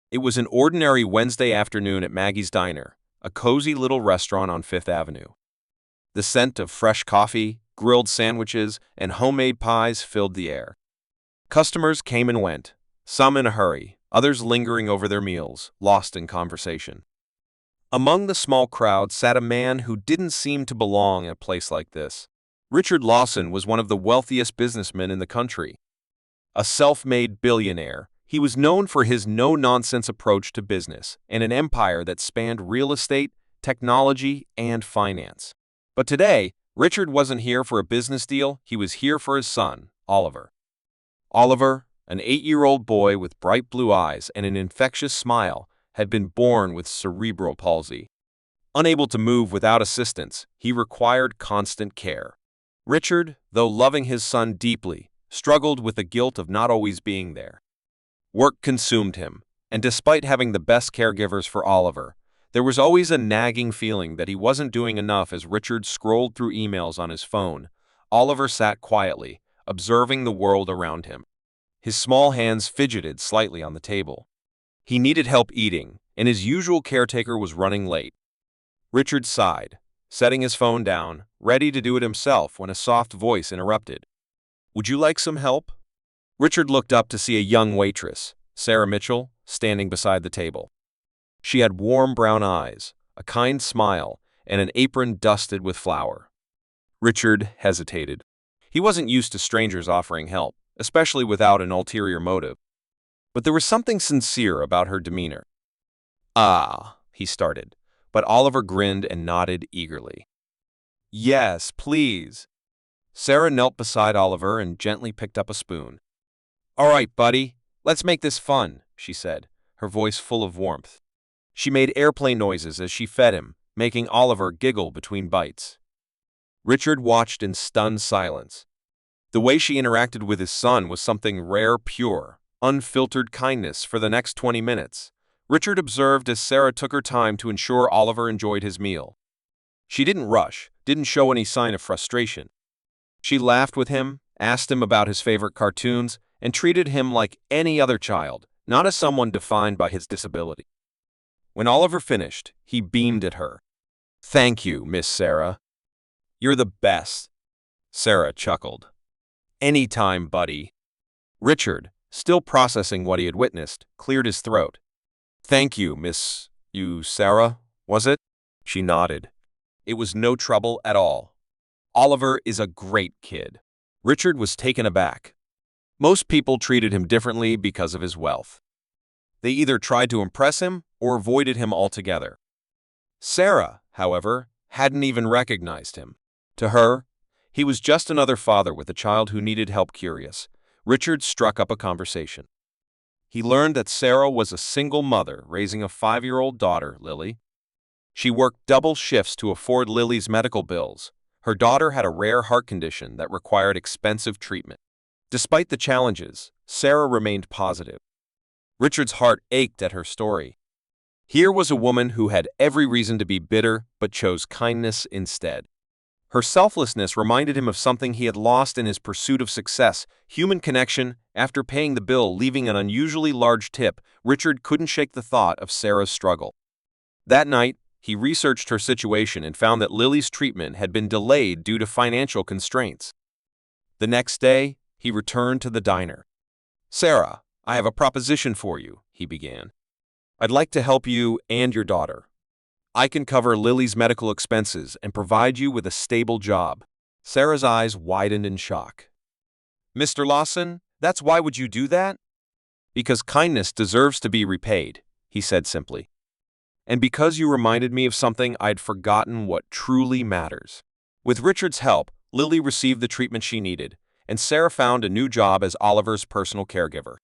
It was an ordinary Wednesday afternoon at Maggie's Diner, a cozy little restaurant on Fifth Avenue. The scent of fresh coffee, grilled sandwiches, and homemade pies filled the air. Customers came and went, some in a hurry, others lingering over their meals, lost in conversation. Among the small crowd sat a man who didn't seem to belong in a place like this. Richard Lawson was one of the wealthiest businessmen in the country. A self-made billionaire, he was known for his no-nonsense approach to business and an empire that spanned real estate, technology, and finance. But today, Richard wasn't here for a business deal, he was here for his son, Oliver. Oliver, an 8-year-old boy with bright blue eyes and an infectious smile, had been born with cerebral palsy. Unable to move without assistance, he required constant care. Richard, though loving his son deeply, struggled with the guilt of not always being there. Work consumed him, and despite having the best caregivers for Oliver, there was always a nagging feeling that he wasn't doing enough. As Richard scrolled through emails on his phone, Oliver sat quietly, observing the world around him. His small hands fidgeted slightly on the table. He needed help eating, and his usual caretaker was running late. Richard sighed, setting his phone down, ready to do it himself when a soft voice interrupted. "Would you like some help?" Richard looked up to see a young waitress, Sarah Mitchell, standing beside the table. She had warm brown eyes, a kind smile, and an apron dusted with flour. Richard hesitated. He wasn't used to strangers offering help, especially without an ulterior motive. But there was something sincere about her demeanor. "Ah," he started, but Oliver grinned and nodded eagerly. "Yes, please." Sarah knelt beside Oliver and gently picked up a spoon. "All right, buddy, let's make this fun," she said, her voice full of warmth. She made airplane noises as she fed him, making Oliver giggle between bites. Richard watched in stunned silence. The way she interacted with his son was something rare, pure, unfiltered kindness. For the next 20 minutes, Richard observed as Sarah took her time to ensure Oliver enjoyed his meal. She didn't rush, didn't show any sign of frustration. She laughed with him, asked him about his favorite cartoons, and treated him like any other child, not as someone defined by his disability. When Oliver finished, he beamed at her. "Thank you, Miss Sarah. You're the best." Sarah chuckled. "Anytime, buddy." Richard, still processing what he had witnessed, cleared his throat. "Thank you, Miss Sarah, was it?" She nodded. "It was no trouble at all. Oliver is a great kid." Richard was taken aback. Most people treated him differently because of his wealth. They either tried to impress him or avoided him altogether. Sarah, however, hadn't even recognized him. To her, he was just another father with a child who needed help. Curious, Richard struck up a conversation. He learned that Sarah was a single mother raising a 5-year-old daughter, Lily. She worked double shifts to afford Lily's medical bills. Her daughter had a rare heart condition that required expensive treatment. Despite the challenges, Sarah remained positive. Richard's heart ached at her story. Here was a woman who had every reason to be bitter but chose kindness instead. Her selflessness reminded him of something he had lost in his pursuit of success, human connection. After paying the bill, leaving an unusually large tip, Richard couldn't shake the thought of Sarah's struggle. That night, he researched her situation and found that Lily's treatment had been delayed due to financial constraints. The next day, he returned to the diner. "Sarah, I have a proposition for you," he began. "I'd like to help you and your daughter. I can cover Lily's medical expenses and provide you with a stable job." Sarah's eyes widened in shock. "Mr. Lawson, why would you do that?" "Because kindness deserves to be repaid," he said simply. "And because you reminded me of something I'd forgotten: what truly matters." With Richard's help, Lily received the treatment she needed, and Sarah found a new job as Oliver's personal caregiver.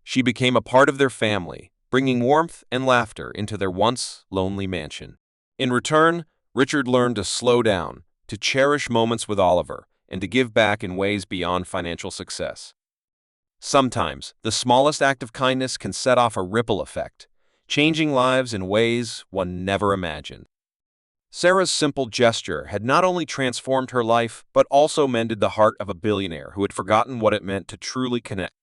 She became a part of their family, bringing warmth and laughter into their once lonely mansion. In return, Richard learned to slow down, to cherish moments with Oliver, and to give back in ways beyond financial success. Sometimes, the smallest act of kindness can set off a ripple effect, changing lives in ways one never imagined. Sarah's simple gesture had not only transformed her life, but also mended the heart of a billionaire who had forgotten what it meant to truly connect.